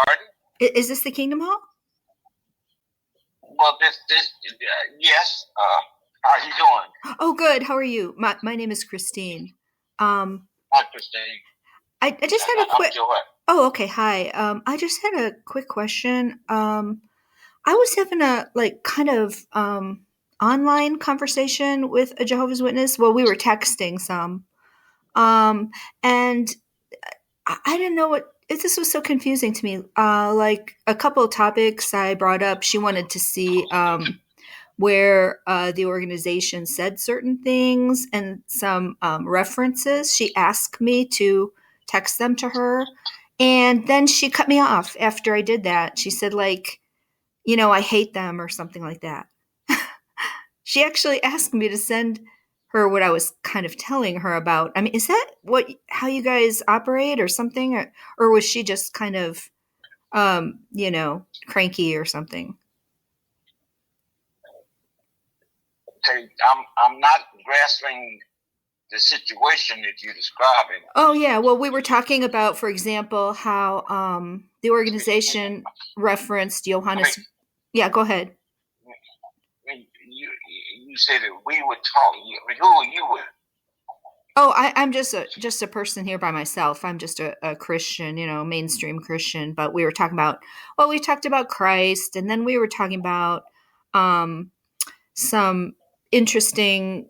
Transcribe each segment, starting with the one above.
Pardon? Is this the Kingdom Hall? Well, yes. How are you doing? Oh, good. How are you? My name is Christine. Hi, Christine. I just had a I'm quick. Joy. Oh, okay. Hi. I just had a quick question. I was having a kind of online conversation with a Jehovah's Witness. Well, we were texting some, and I didn't know what. This was so confusing to me. Like a couple of topics I brought up, she wanted to see where the organization said certain things and some references. She asked me to text them to her, and then she cut me off after I did that. She said, I hate them or something like that. She actually asked me to send her what I was kind of telling her about. I mean, is that how you guys operate or something? Or was she just kind of, cranky or something? Okay, I'm not grasping the situation that you're describing. Oh, yeah. Well, we were talking about, for example, how the organization referenced Johannes. Yeah, go ahead. You said that we would talk. Who are you with? Oh, I'm just a person here by myself. I'm just a Christian, mainstream Christian. But we were talking about, we talked about Christ, and then we were talking about some interesting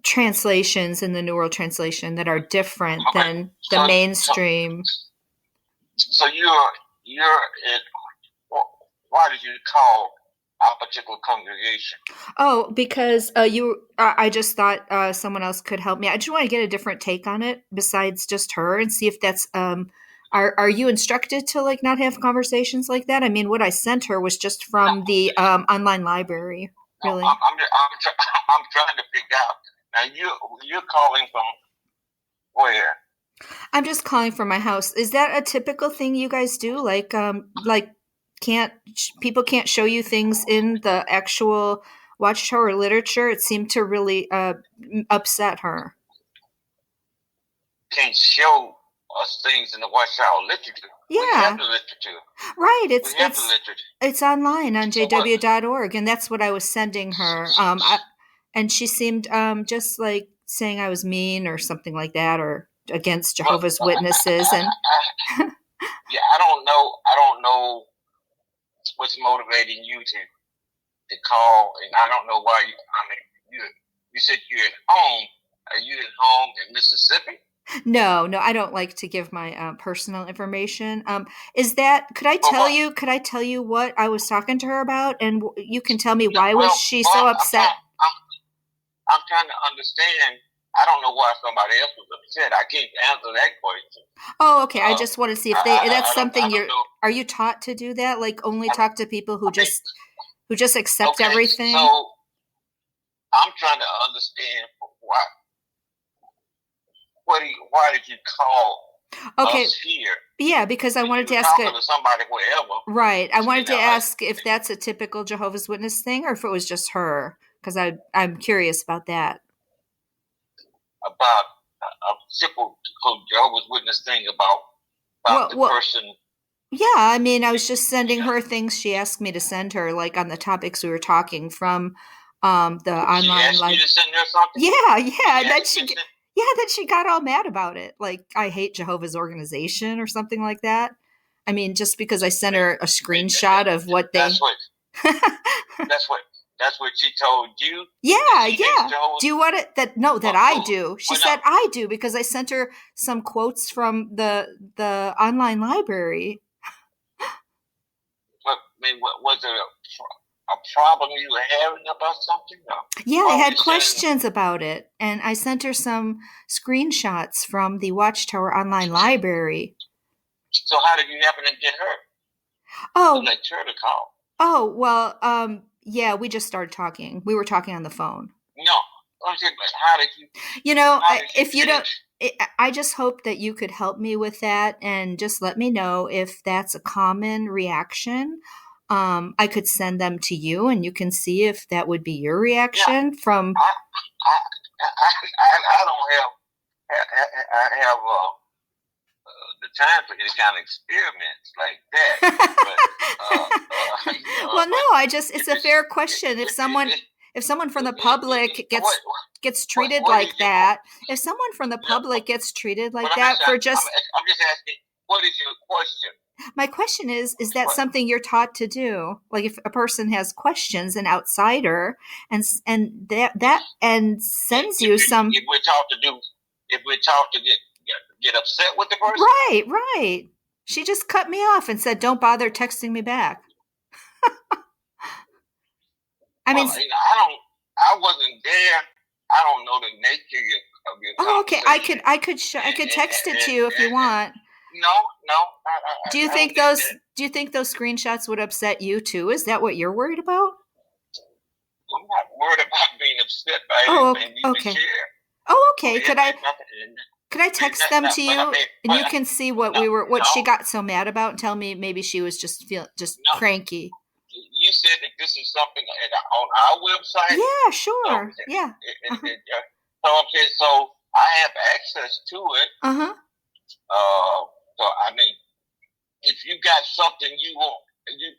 translations in the New World Translation that are different than the mainstream. So why did you call our particular congregation? Oh, because I just thought someone else could help me. I just want to get a different take on it besides just her and see if that's are you instructed to not have conversations like that? I mean, what I sent her was just from the online library. Really? No, I'm trying to figure out. Now you're calling from where? I'm just calling from my house. Is that a typical thing you guys do? People can't show you things in the actual Watchtower literature? It seemed to really upset her. Can't show us things in the Watchtower literature. Yeah. We have the literature. Right. It's online on JW.org, and that's what I was sending her. And she seemed just like saying I was mean or something like that, or against Jehovah's Witnesses. And yeah, I don't know what's motivating you to call, and I don't know why. You said you're at home. Are you at home in Mississippi? No, I don't like to give my personal information. Could I tell you what I was talking to her about, and you can tell me why was she so upset? I'm trying to understand. I don't know why somebody else was upset. I can't answer that question. Oh, okay. I just want to see if that's something are you taught to do that? Like only talk to people who just accept everything? So I'm trying to understand why did you call us here? Yeah, because I wanted to ask to somebody wherever. Right. I wanted to ask if that's a typical Jehovah's Witness thing or if it was just her, because I'm curious about that. About a typical Jehovah's Witness thing about the person. Yeah, I mean, I was just sending her things she asked me to send her, like on the topics we were talking from the online. She asked you to send her something? Yeah. Then she got all mad about it. Like, I hate Jehovah's organization or something like that. I mean, just because I sent her a screenshot of what they... That's what she told you? Yeah. Do you want it? I do. She said I do because I sent her some quotes from the online library. Was there a problem you were having about something? No. Yeah, I had questions about it, and I sent her some screenshots from the Watchtower online library. So how did you happen to get her? Oh, like her to call. Oh, well, yeah, we just started talking. We were talking on the phone. No, I'm saying, but how did you? I just hope that you could help me with that and just let me know if that's a common reaction. I could send them to you, and you can see if that would be your reaction from. I don't have the time for these kind of experiments like that. it's a fair question. If someone from the public gets treated like that, if someone from the public gets treated like that for just, I'm just asking, what is your question? My question is that something you're taught to do? Like if a person has questions, an outsider, and sends you some. If we're taught to get upset with the person, right. She just cut me off and said, "Don't bother texting me back." I mean, I wasn't there. I don't know the nature of your okay. I could text it to you if you want. No. Do you think those screenshots would upset you too? Is that what you're worried about? I'm not worried about being upset by anything you can share. Oh, okay. Could I text them to you, and you can see what she got so mad about, and tell me maybe she was just cranky. You said that this is something on our website? Yeah, sure. Yeah. So I have access to it. Uh-huh. So I mean, if you got something you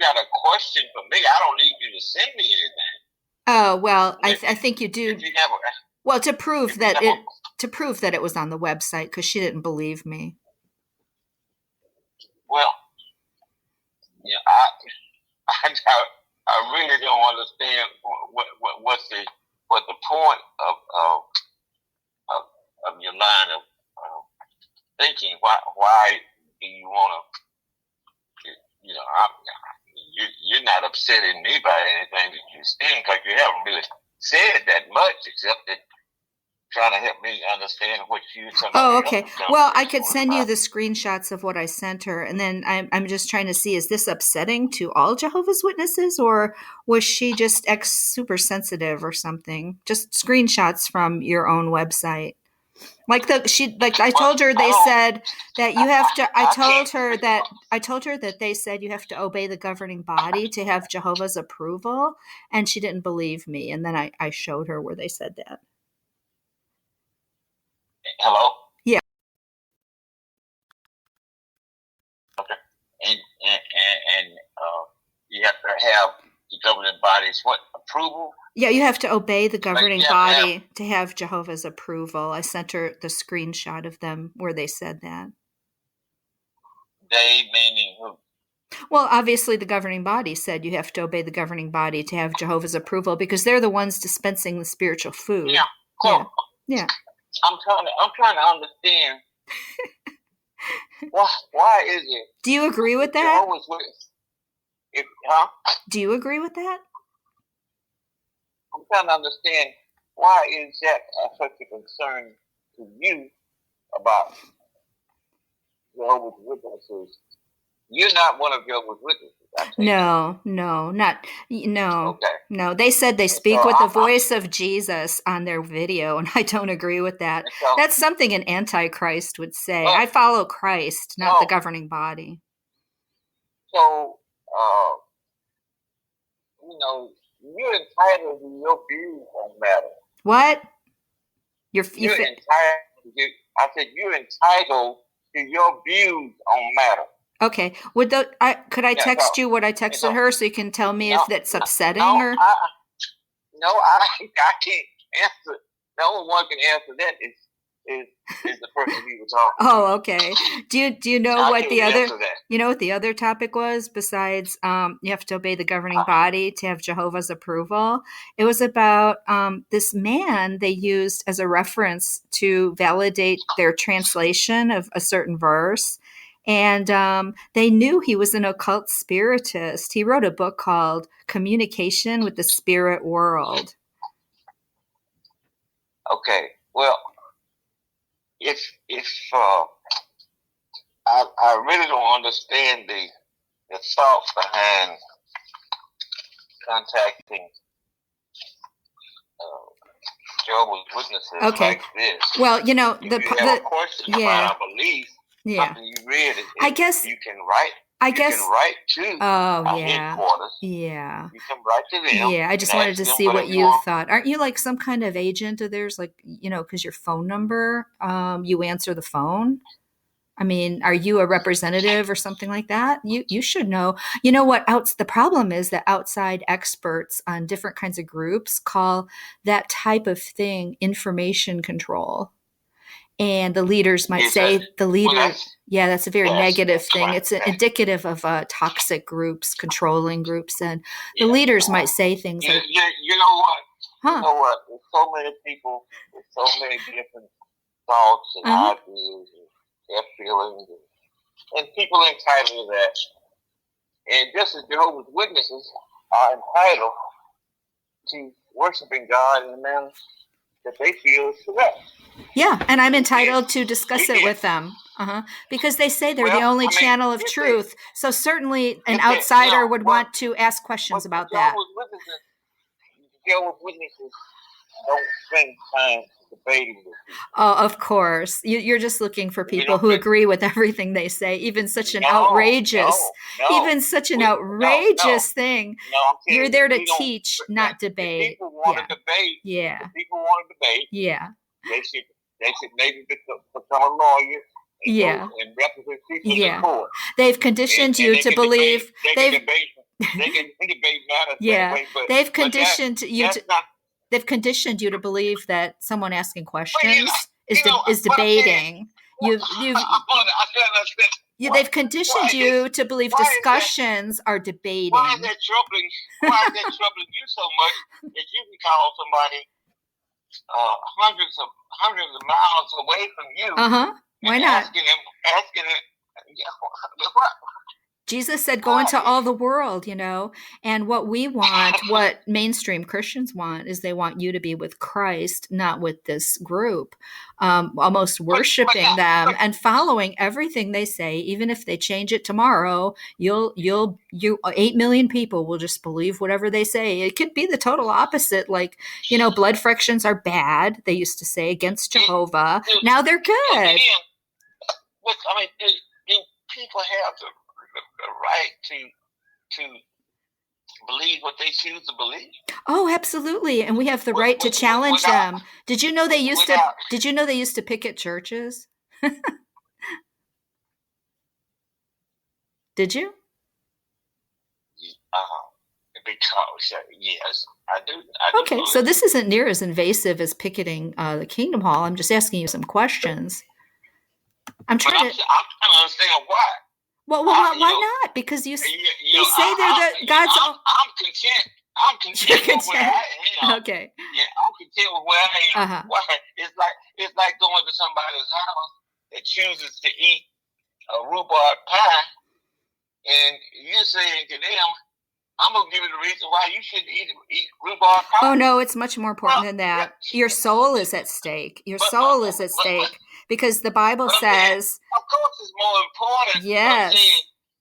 got a question for me, I don't need you to send me anything. Oh well, I think you do. To prove that it was on the website, because she didn't believe me. Well, yeah, I really don't understand what the point of your line of thinking. Why do you want to? You're not upsetting me by anything that you're saying, because you haven't really said that much, except that trying to help me understand what you're talking about. Oh, okay. Well, I could send you the screenshots of what I sent her, and then I'm just trying to see, is this upsetting to all Jehovah's Witnesses, or was she just super sensitive or something? Just screenshots from your own website. I told her they said that you have to. I told her that they said you have to obey the governing body to have Jehovah's approval, and she didn't believe me. And then I showed her where they said that. Hello? Yeah. Okay. And you have to have the governing body's approval? Yeah, you have to obey the governing body to have Jehovah's approval. I sent her the screenshot of them where they said that. They meaning who? Well, obviously the governing body said you have to obey the governing body to have Jehovah's approval, because they're the ones dispensing the spiritual food. Yeah. So, yeah. I'm trying to understand why is it? Do you agree with that? Do you agree with that? I'm trying to understand, why is that such a concern to you about Jehovah's Witnesses? You're not one of Jehovah's Witnesses. No. Okay. No. They said they speak with the voice of Jesus on their video, and I don't agree with that. That's something an antichrist would say. I follow Christ, not the governing body. So, you're entitled to your views on matter. What? I said you're entitled to your views on matter. Okay. Could I text you what I texted her, so you can tell me if that's upsetting or? I can't answer. The only one can answer that is the person you were talking to. Oh, okay. Do you know what the other? You know what the other topic was besides you have to obey the governing body to have Jehovah's approval? It was about this man they used as a reference to validate their translation of a certain verse. And they knew he was an occult spiritist. He wrote a book called Communication with the Spirit World. Okay. Well, if I really don't understand the thought behind contacting Jehovah's Witnesses like this. Well, if you have a question about our belief, something you read, I guess you can write. You can write to headquarters. Yeah. You can write to them. Yeah, I just wanted to see what you thought. Aren't you like some kind of agent of theirs? Like, because your phone number, you answer the phone. I mean, are you a representative or something like that? You should know. You know what else the problem is that outside experts on different kinds of groups call that type of thing information control. And the leaders might say yeah, that's a very negative thing. It's indicative of toxic groups, controlling groups, and the leaders might say things like, you know what? You know what? There's so many people with so many different thoughts and ideas and their feelings, and people entitled to that. And just as Jehovah's Witnesses are entitled to worshiping God in a manner that they feel is correct. Yeah, and I'm entitled to discuss it with them. Because they say they're the only channel of truth. So certainly an outsider would want to ask questions about that. Jehovah's Witnesses don't spend time debating with people. Oh, of course. You're just looking for people who agree with everything they say, even such an outrageous thing. You're there to teach, not debate. People want to debate. Yeah. People want to debate. Yeah. They should maybe become a lawyer and represent people in court. They've conditioned you to believe they can debate matters that way, but they've conditioned they've conditioned you to believe that someone asking questions is debating. They've conditioned you to believe discussions are debating. Why is that troubling you so much that you can call somebody hundreds of miles away from you? Why not? Asking them, what? Jesus said, go into all the world, and what we want, what mainstream Christians want, is they want you to be with Christ, not with this group, almost worshiping them and following everything they say. Even if they change it tomorrow, 8 million people will just believe whatever they say. It could be the total opposite. Like, blood frictions are bad. They used to say against Jehovah. Now they're good. People have the right to believe what they choose to believe. Oh, absolutely, and we have the right to challenge them. Did you know they used to picket churches? Did you? Yes, I do. Okay, so this isn't near as invasive as picketing the Kingdom Hall. I'm just asking you some questions. I'm trying to understand why. Well, why not? Because you say they're God's. I'm content. I'm content with where I am. Okay. Yeah, I'm content with where I am. Why? It's like going to somebody's house that chooses to eat a rhubarb pie, and you're saying to them, "I'm gonna give you the reason why you shouldn't eat rhubarb pie." Oh no, it's much more important than that. Your soul is at stake. Your soul is at stake. Because the Bible says... Of course it's more important. Yes.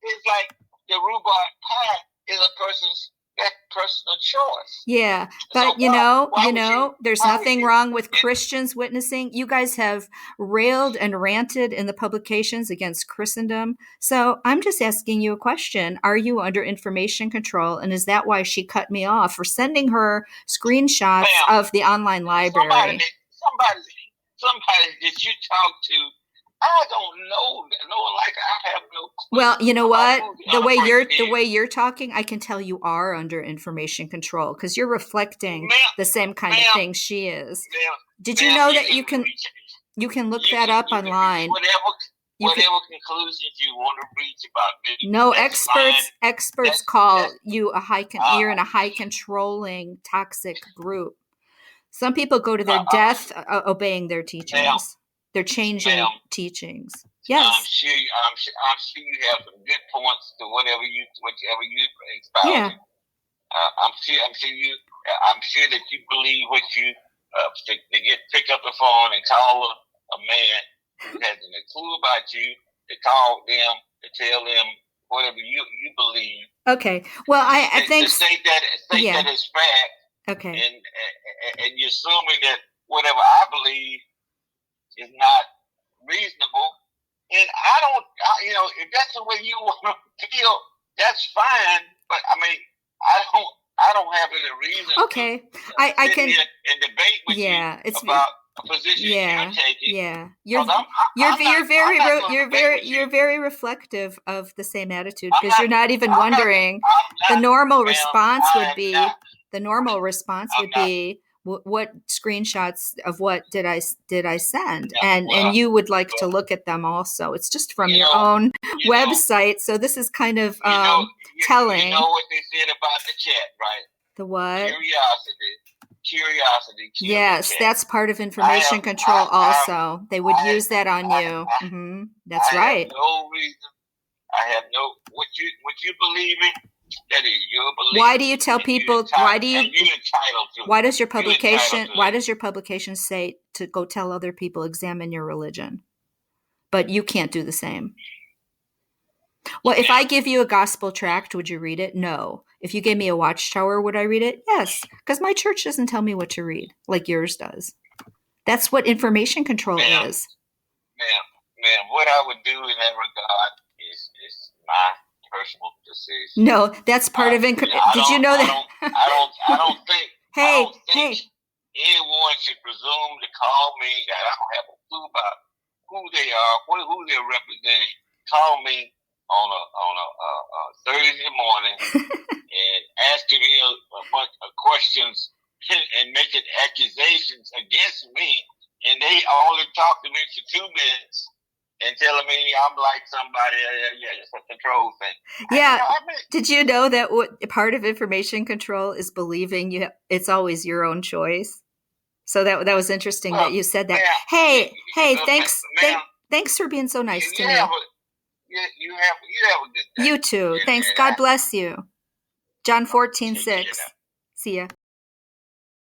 It's like the rhubarb pie is a personal choice. Yeah, but so there's nothing wrong with Christians witnessing. You guys have railed and ranted in the publications against Christendom. So I'm just asking you a question. Are you under information control? And is that why she cut me off for sending her screenshots of the online library? Somebody that you talk to, I don't know. I have no clue. Well, you know what? The way you're talking, I can tell you are under information control because you're reflecting the same kind of thing she is. Did you know that you can look that up online? Whatever conclusions you want to reach about me. No, experts call you you're in a high controlling toxic group. Some people go to their death obeying their teachings. They're changing teachings. Yes. I'm sure you have some good points to whatever you expound. Yeah. I'm sure that you believe what you to pick up the phone and call a man who hasn't a clue about you, to call them, to tell them whatever you believe. Okay. Well, I think to state that it's fact. Okay. And you're assuming that whatever I believe is not reasonable, and if that's the way you want to feel, that's fine. But I don't have any reason. Okay, I can and debate with you position Yeah, you're taking. yeah. You're very reflective of the same attitude, I'm because not. you're not even I'm not. wondering. I'm The not, normal ma'am. response I would am be not. the normal response I'm would not. be what screenshots of what did I send, No, and well, you would like to look at them also. It's just from you your know, own you know, website, so this is kind of you know, telling. you know what they said about the chat, right? The what? Curiosity. Yes, that's part of information control. Also, they would use that on you. That's right. Have no reason. I have no what you believe in. That is your belief. Why do you tell people? Why does your publication say to go tell other people, examine your religion, but you can't do the same? Well, if I give you a gospel tract, would you read it? No. If you gave me a watchtower, would I read it? Yes, because my church doesn't tell me what to read like yours does. That's what information control is. Ma'am, what I would do in that regard is my personal decision. No, that's part of Did you know that? I don't think. Hey, anyone should presume to call me that I don't have a clue about who they are, who they're representing. Call me on a Thursday morning and asking me a bunch of questions and making accusations against me, and they only talk to me for 2 minutes and telling me I'm like somebody. It's a control thing. Yeah. Did you know that part of information control is believing it's always your own choice? So that was interesting that you said that. Hey, thanks for being so nice to me. You have a good day. You too. Thanks. God bless you. John 14:6. See ya.